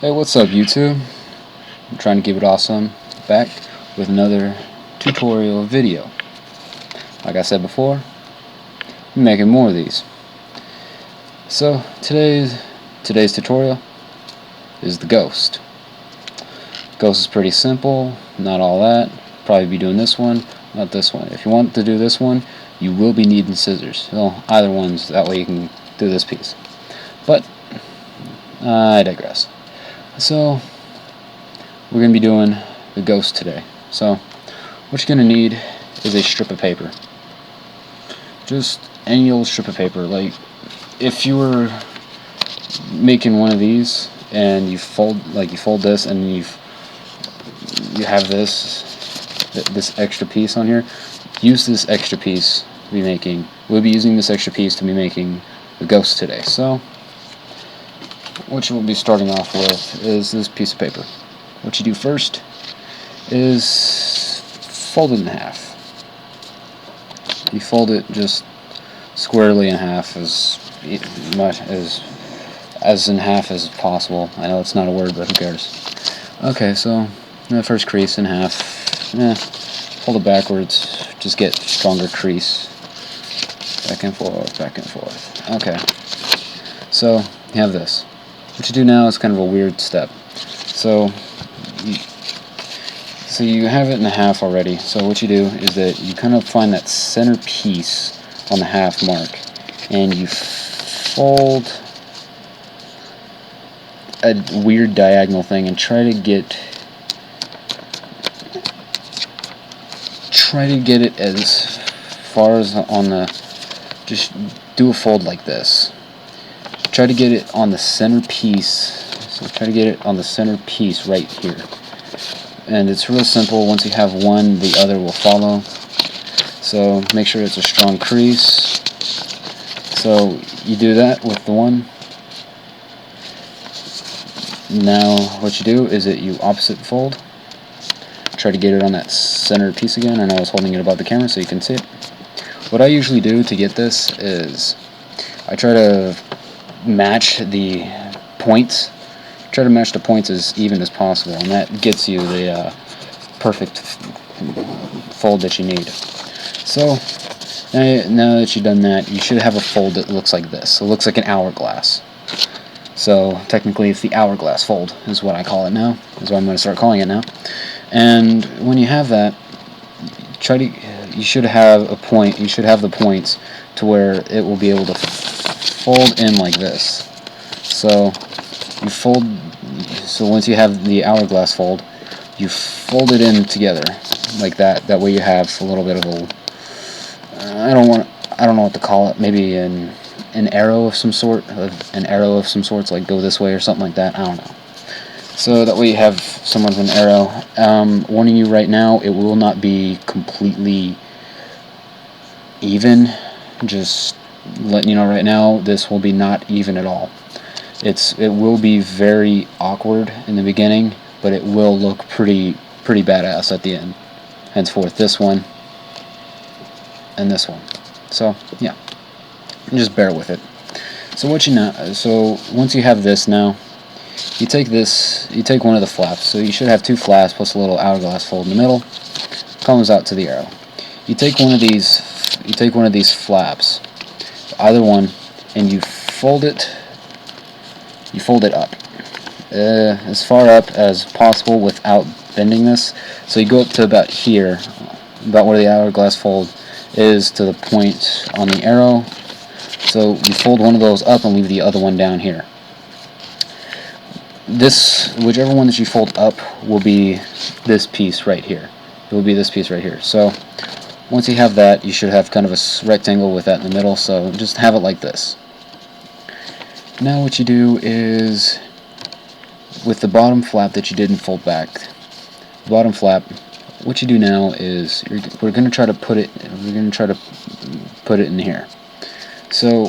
Hey, what's up YouTube? I'm trying to keep it awesome, back with another tutorial video. Like I said before, I'm making more of these. So today's tutorial is the ghost. Ghost is pretty simple, not all that. Probably be doing this one, not this one. If you want to do this one, you will be needing scissors. Well, either one's, that way you can do this piece. But I digress. So we're going to be doing the ghost today. So what you're going to need is a strip of paper. Just any old strip of paper. Like if you were making one of these and you fold this and you have this extra piece on here, use this extra piece to be making. We'll be using this extra piece to be making the ghost today. So what you will be starting off with is this piece of paper. What you do first is fold it in half. You fold it just squarely in half, as much as in half as possible. I know it's not a word, but who cares? Okay, so the first crease in half. Fold it backwards. Just get stronger crease. Back and forth, back and forth. Okay. So you have this. What you do now is kind of a weird step. So you have it in the half already. So what you do is that you kind of find that center piece on the half mark, and you fold a weird diagonal thing and try to get it as far as on the, just do a fold like this. Try to get it on the center piece. So try to get it on the center piece right here. And it's real simple. Once you have one, the other will follow. So make sure it's a strong crease. So you do that with the one. Now what you do is that you opposite fold. Try to get it on that center piece again. I know I was holding it above the camera so you can see it. What I usually do to get this is I try to match the points. Try to match the points as even as possible, and that gets you the perfect fold that you need. So now that you've done that, you should have a fold that looks like this. It looks like an hourglass. So technically it's the hourglass fold is what I call it now. Is what I'm going to start calling it now. And when you have that, you should have a point. You should have the points to where it will be able to fold in like this. So you fold. So once you have the hourglass fold, you fold it in together like that. That way you have a little bit of a I don't know what to call it. Maybe an arrow of some sort. An arrow of some sorts, like go this way or something like that. I don't know. So that way you have somewhat of an arrow. Warning you right now, it will not be completely even. Just letting you know right now, this will be not even at all. It will be very awkward in the beginning, but it will look pretty badass at the end. Henceforth, this one and this one. So yeah, just bear with it. So once you have this now, you take one of the flaps. So you should have two flaps plus a little hourglass fold in the middle. Comes out to the arrow. You take one of these flaps, either one, and you fold it. You fold it up as far up as possible without bending this. So you go up to about here, about where the hourglass fold is to the point on the arrow. So you fold one of those up and leave the other one down here. Whichever one that you fold up will be this piece right here. It will be this piece right here. So once you have that, you should have kind of a rectangle with that in the middle. So just have it like this. Now what you do is, with the bottom flap that you didn't fold back, the bottom flap, what you do now is we're going to try to put it in here. So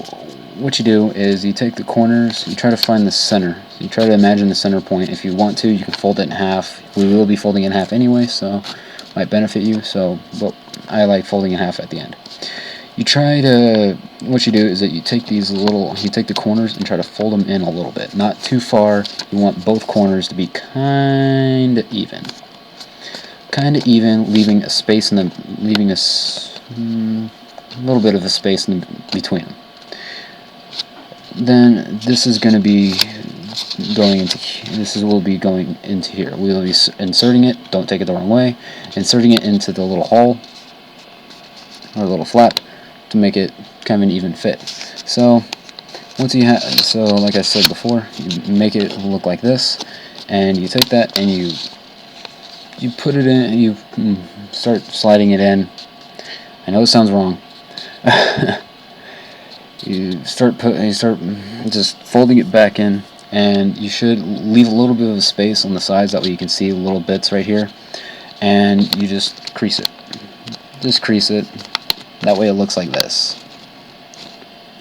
what you do is you take the corners, you try to find the center. You try to imagine the center point. If you want to, you can fold it in half. We will be folding in half anyway, so might benefit you. But I like folding in half at the end. You try to, what you do is that you take the corners and try to fold them in a little bit. Not too far. You want both corners to be kind of even. Leaving a space leaving a little bit of a space between them. Then this is going to be will be going into here. We will be inserting it, don't take it the wrong way, inserting it into the little hole, or little flap, to make it kind of an even fit. So, like I said before, you make it look like this, and you take that and you put it in, you start sliding it in. I know it sounds wrong. You start just folding it back in, and you should leave a little bit of a space on the sides, that way you can see little bits right here, and you just crease it. Just crease it. That way it looks like this.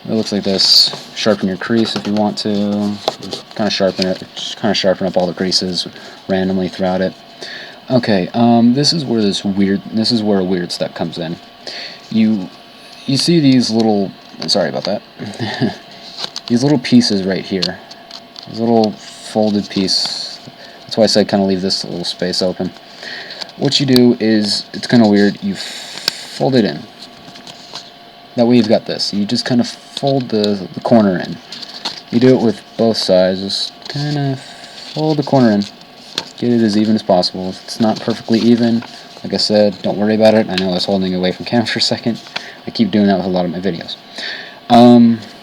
It looks like this. Sharpen your crease if you want to. Kind of sharpen it. Just kind of sharpen up all the creases randomly throughout it. Okay, this is where a weird step comes in. You see these little, sorry about that, these little pieces right here, this little folded piece. That's why I said kind of leave this little space open. What you do is, it's kind of weird, you fold it in. That way you've got this. You just kind of fold the corner in. You do it with both sides, just kind of fold the corner in. Get it as even as possible. If it's not perfectly even, like I said, don't worry about it. I know I was holding away from camera for a second. I keep doing that with a lot of my videos.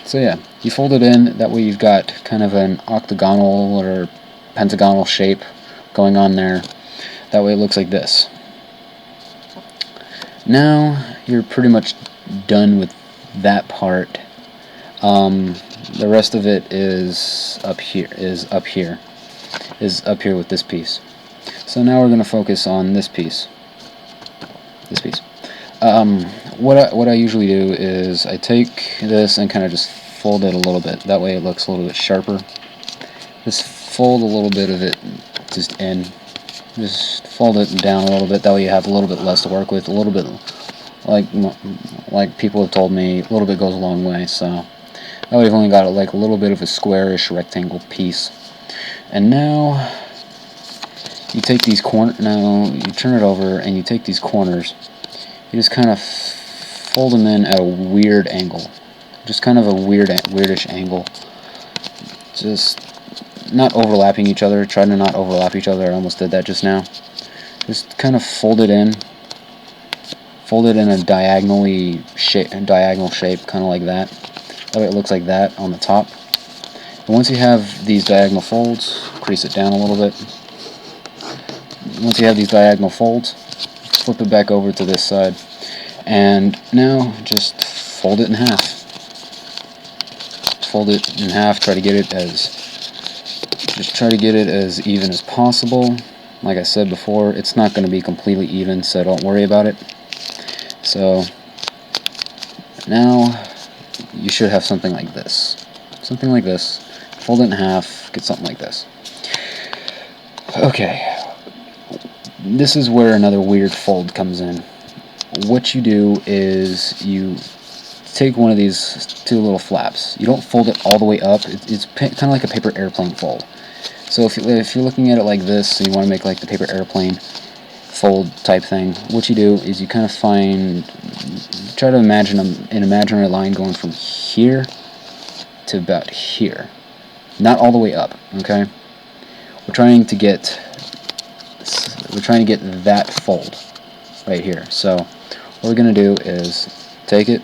So yeah, you fold it in, that way you've got kind of an octagonal or pentagonal shape going on there. That way it looks like this. Now you're pretty much done with that part. The rest of it is up here with this piece. So now we're going to focus on this piece. What I usually do is I take this and kind of just fold it a little bit. That way it looks a little bit sharper. Just fold a little bit of it just in. Just fold it down a little bit. That way you have a little bit less to work with. A little bit, like people have told me, a little bit goes a long way. So that way you've only got like a little bit of a squarish rectangle piece. And now you take these you turn it over and you take these corners. You just kind of fold them in at a weird angle. Just kind of a weirdish angle. Just not overlapping each other. Try to not overlap each other. I almost did that just now. Just kind of fold it in. Fold it in a diagonal shape, kind of like that. That way it looks like that on the top. And once you have these diagonal folds, crease it down a little bit. Once you have these diagonal folds, flip it back over to this side, and now just fold it in half. Fold it in half. Try to get it as even as possible. Like I said before, it's not going to be completely even, so don't worry about it. So now you should have something like this. Something like this. Fold it in half. Get something like this. Okay. This is where another weird fold comes in. What you do is you take one of these two little flaps. You don't fold it all the way up. It's kind of like a paper airplane fold. So if you're looking at it like this, and you want to make like the paper airplane fold type thing, what you do is you kind of try to imagine an imaginary line going from here to about here. Not all the way up, okay? We're trying to get that fold right here. So what we're going to do is take it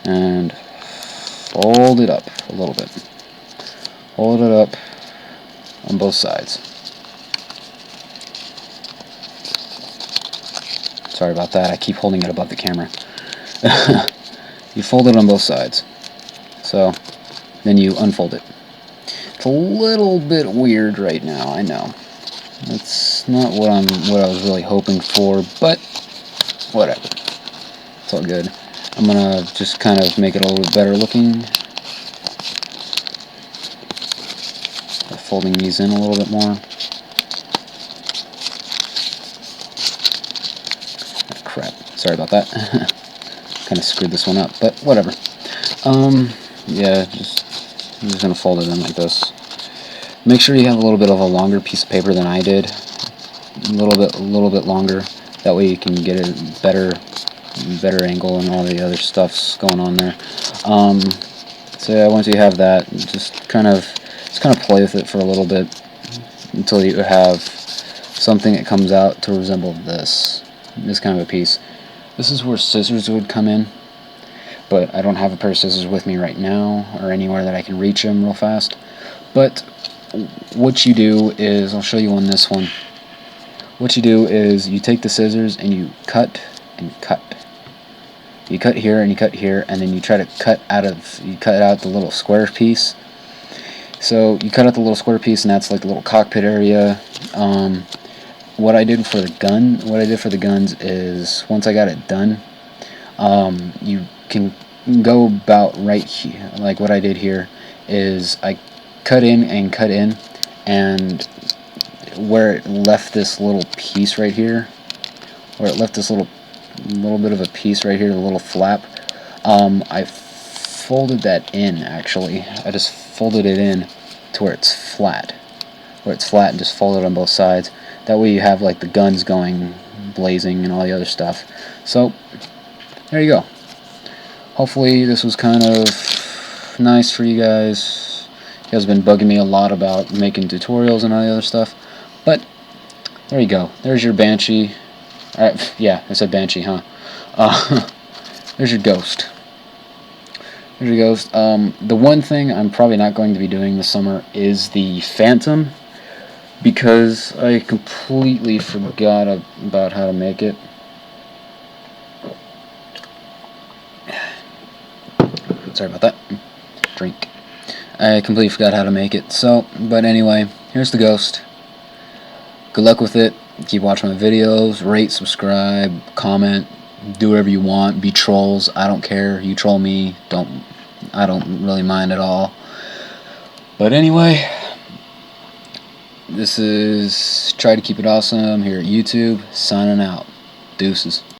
and fold it up a little bit. Fold it up on both sides. Sorry about that, I keep holding it above the camera. You fold it on both sides. So then you unfold it. It's a little bit weird right now, I know. That's not what I was really hoping for, but whatever. It's all good. I'm gonna just kind of make it a little bit better looking. Folding these in a little bit more. Crap. Sorry about that. kind of screwed this one up, but whatever. Yeah, I'm just gonna fold it in like this. Make sure you have a little bit of a longer piece of paper than I did. A little bit longer. That way you can get a better angle and all the other stuff's going on there. So yeah, once you have that, just kind of play with it for a little bit until you have something that comes out to resemble this kind of a piece. This is where scissors would come in, but I don't have a pair of scissors with me right now or anywhere that I can reach them real fast. But what you do is, I'll show you on this one. What you do is you take the scissors and you cut and cut. You cut here and you cut here, and then you try to cut out the little square piece. So you cut out the little square piece, and that's like the little cockpit area. What I did for the guns is, once I got it done, you can go about right here. Like what I did here is I cut in, and where it left this little piece right here, where it left this little bit of a piece right here, the little flap, I folded that in. Actually, I just folded it in to where it's flat, and just folded on both sides. That way you have like the guns going blazing and all the other stuff. So there you go. Hopefully this was kind of nice for you guys. You guys have been bugging me a lot about making tutorials and all the other stuff, but there you go. There's your Banshee. Yeah, I said Banshee, huh? There's your Ghost. There's your Ghost. The one thing I'm probably not going to be doing this summer is the Phantom, because I completely forgot about how to make it. Sorry about that. Drink. I completely forgot how to make it. So, but anyway, here's the Ghost. Good luck with it. Keep watching my videos. Rate, subscribe, comment, do whatever you want. Be trolls. I don't care. You troll me. I don't really mind at all. But anyway, this is Try to Keep It Awesome here at YouTube. Signing out. Deuces.